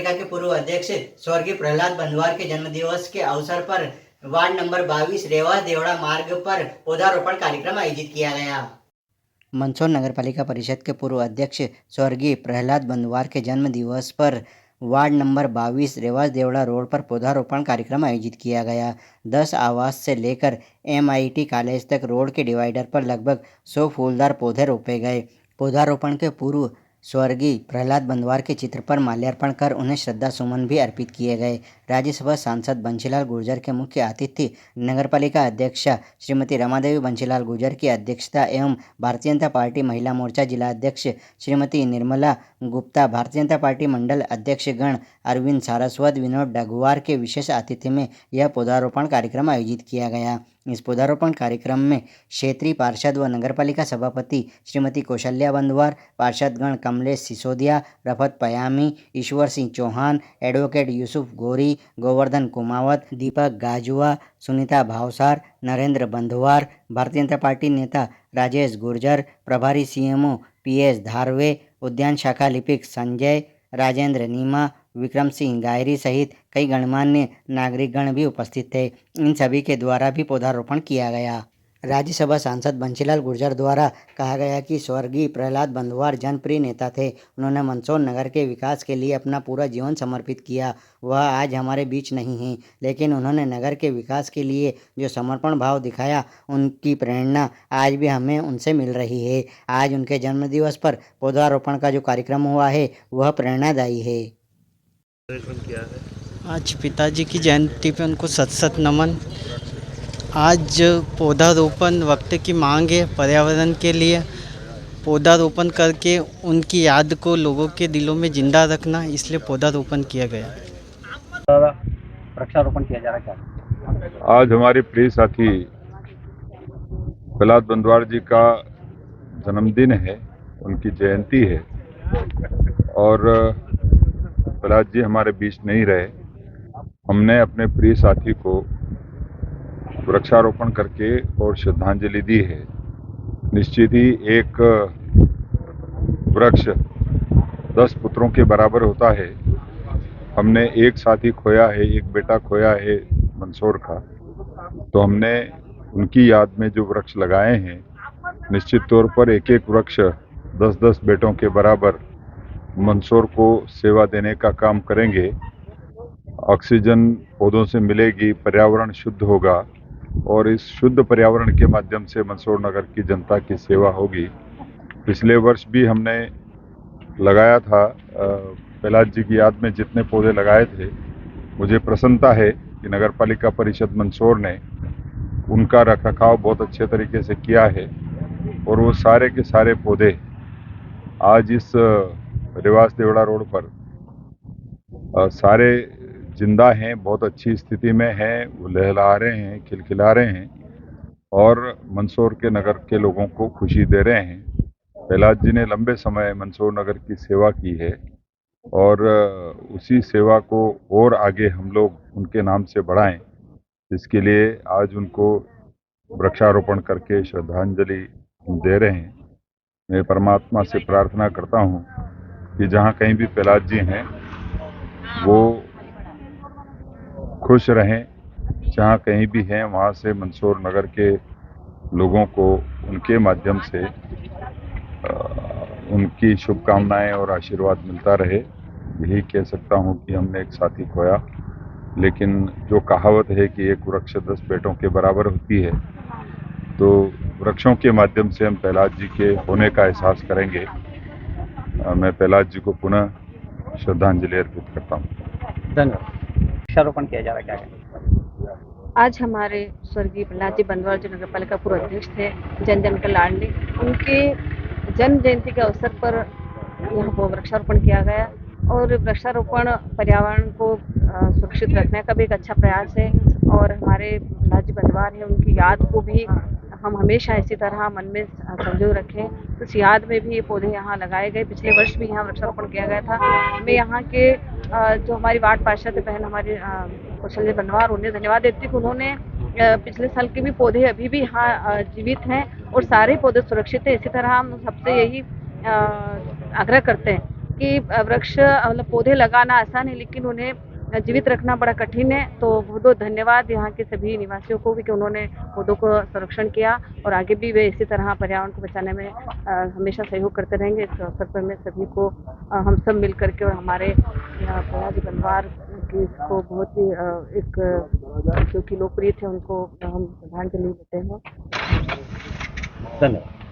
पालिका के पूर्व अध्यक्ष स्वर्गीय प्रहलाद बंदवार के जन्मदिवस के अवसर पर वार्ड नंबर 22 रेवा देवड़ा मार्ग पर पौधारोपण कार्यक्रम आयोजित किया गया। मंदसौर नगर पालिका परिषद के पूर्व अध्यक्ष स्वर्गीय प्रहलाद बंदवार के जन्म दिवस पर ward number 22 Revas Devda road पर पौधारोपण कार्यक्रम आयोजित किया गया। 10 आवास से लेकर MIT कॉलेज तक रोड के डिवाइडर पर लगभग 100 फूलदार पौधे रोपे गए। पौधारोपण के पूर्व स्वर्गीय प्रहलाद बंदवार के चित्र पर माल्यार्पण कर उन्हें श्रद्धा सुमन भी अर्पित किए गए। राज्यसभा सांसद बंशीलाल गुर्जर के मुख्य अतिथि नगरपालिका अध्यक्षा श्रीमती रमादेवी बंशीलाल गुर्जर की अध्यक्षता एवं भारतीय जनता पार्टी महिला मोर्चा जिला अध्यक्ष श्रीमती निर्मला गुप्ता, भारतीय जनता पार्टी मंडल अध्यक्ष गण अरविंद सारस्वत, विनोद डगवार के विशेष अतिथि में यह पौधारोपण कार्यक्रम आयोजित किया गया। इस पौधारोपण कार्यक्रम में क्षेत्रीय पार्षद व नगरपालिका सभापति श्रीमती कौशल्या बंदवार, पार्षदगण कमलेश सिसोदिया, रफत पयामी, ईश्वर सिंह चौहान, एडवोकेट यूसुफ गोरी, गोवर्धन कुमावत, दीपक गाजुआ, सुनीता भावसार, नरेंद्र बंदवार, भारतीय जनता पार्टी नेता राजेश गुर्जर, प्रभारी CMO PS धारवे, उद्यान शाखा लिपिक संजय, राजेंद्र नीमा, विक्रम सिंह गायरी सहित कई गणमान्य नागरिकगण भी उपस्थित थे। इन सभी के द्वारा भी पौधारोपण किया गया। राज्यसभा सांसद बंशीलाल गुर्जर द्वारा कहा गया कि स्वर्गीय प्रहलाद बंदवार जनप्रिय नेता थे। उन्होंने मंदसौर नगर के विकास के लिए अपना पूरा जीवन समर्पित किया। वह आज हमारे बीच नहीं हैं, लेकिन उन्होंने नगर के विकास के लिए जो समर्पण भाव दिखाया, उनकी प्रेरणा आज भी हमें उनसे मिल रही है। आज उनके जन्मदिवस पर पौधारोपण का जो कार्यक्रम हुआ है वह प्रेरणादायी है। आज पिताजी की जयंती पे उनको सत सत नमन। आज पौधारोपण वक्त की मांग है पर्यावरण के लिए। पौधारोपण करके उनकी याद को लोगों के दिलों में जिंदा रखना, इसलिए पौधारोपण किया गया। वृक्षारोपण किया जा रहा है क्या? आज हमारे प्रिय साथी प्रहलाद बंदवार जी का जन्मदिन है, उनकी जयंती है और प्रहलाद जी हमारे बीच नहीं रहे। हमने अपने प्रिय साथी को वृक्षारोपण करके और श्रद्धांजलि दी है। निश्चित ही एक वृक्ष 10 पुत्रों के बराबर होता है। हमने एक साथी खोया है, एक बेटा खोया है मंदसौर का, तो हमने उनकी याद में जो वृक्ष लगाए हैं, निश्चित तौर पर एक एक वृक्ष 10-10 बेटों के बराबर मंदसौर को सेवा देने का काम करेंगे। ऑक्सीजन पौधों से मिलेगी, पर्यावरण शुद्ध होगा और इस शुद्ध पर्यावरण के माध्यम से मंदसौर नगर की जनता की सेवा होगी। पिछले वर्ष भी हमने लगाया था प्रहलाद जी की याद में जितने पौधे लगाए थे। मुझे प्रसन्नता है कि नगरपालिका परिषद मंदसौर ने उनका रखरखाव बहुत अच्छे तरीके से किया है और वो सारे के सारे पौधे आज इस रेवास देवड़ा रोड पर सारे जिंदा हैं, बहुत अच्छी स्थिति में हैं, वो लहला रहे हैं, खिलखिला रहे हैं और मंदसौर के नगर के लोगों को खुशी दे रहे हैं। प्रहलाद जी ने लंबे समय मंदसौर नगर की सेवा की है और उसी सेवा को और आगे हम लोग उनके नाम से बढ़ाएं, इसके लिए आज उनको वृक्षारोपण करके श्रद्धांजलि दे रहे हैं। मैं परमात्मा से प्रार्थना करता हूँ कि जहाँ कहीं भी प्रहलाद जी हैं वो खुश रहें, जहाँ कहीं भी हैं वहाँ से मंदसौर नगर के लोगों को उनके माध्यम से उनकी शुभकामनाएं और आशीर्वाद मिलता रहे। यही कह सकता हूँ कि हमने एक साथी खोया, लेकिन जो कहावत है कि एक वृक्ष 10 बेटों के बराबर होती है, तो वृक्षों के माध्यम से हम प्रहलाद जी के होने का एहसास करेंगे। मैं प्रहलाद जी को पुनः श्रद्धांजलि अर्पित करता हूँ। धन्यवाद। वृक्षारोपण किया जा रहा है क्या? आज हमारे स्वर्गीय प्रहलाद जी बंदवार जो नगरपालिका पूर्व अध्यक्ष थे, जन जन के लाडले, उनके जन्म जयंती के अवसर पर यहाँ पर वृक्षारोपण किया गया और वृक्षारोपण पर्यावरण को सुरक्षित रखने का भी एक अच्छा प्रयास है और हमारे प्रहलाद जी बंदवार हैं, उनकी याद को भी हम हमेशा इसी तरह मन में संजो रखें। तो इस याद में भी ये पौधे यहाँ लगाए गए। पिछले वर्ष भी यहाँ वृक्षारोपण किया गया था। मैं यहाँ के जो हमारी वार्ड पार्षद बहन हमारी कौशल्या बंदवार, उन्हें धन्यवाद देती हूँ। उन्होंने पिछले साल के भी पौधे अभी भी यहाँ जीवित हैं और सारे पौधे सुरक्षित हैं। इसी तरह हम सबसे यही आग्रह करते हैं कि वृक्ष मतलब पौधे लगाना आसान है, लेकिन उन्हें जीवित रखना बड़ा कठिन है। तो बहुत बहुत धन्यवाद यहाँ के सभी निवासियों को भी कि उन्होंने पौधों को संरक्षण किया, और आगे भी वे इसी तरह पर्यावरण को बचाने में हमेशा सहयोग करते रहेंगे। इस अवसर पर मैं सभी को हम सब मिल करके और हमारे यहाँ प्रहलाद जी बनवार की इसको बहुत ही जो कि लोकप्रिय थे, उनको हम श्रद्धांजलि देते हैं। धन्यवाद।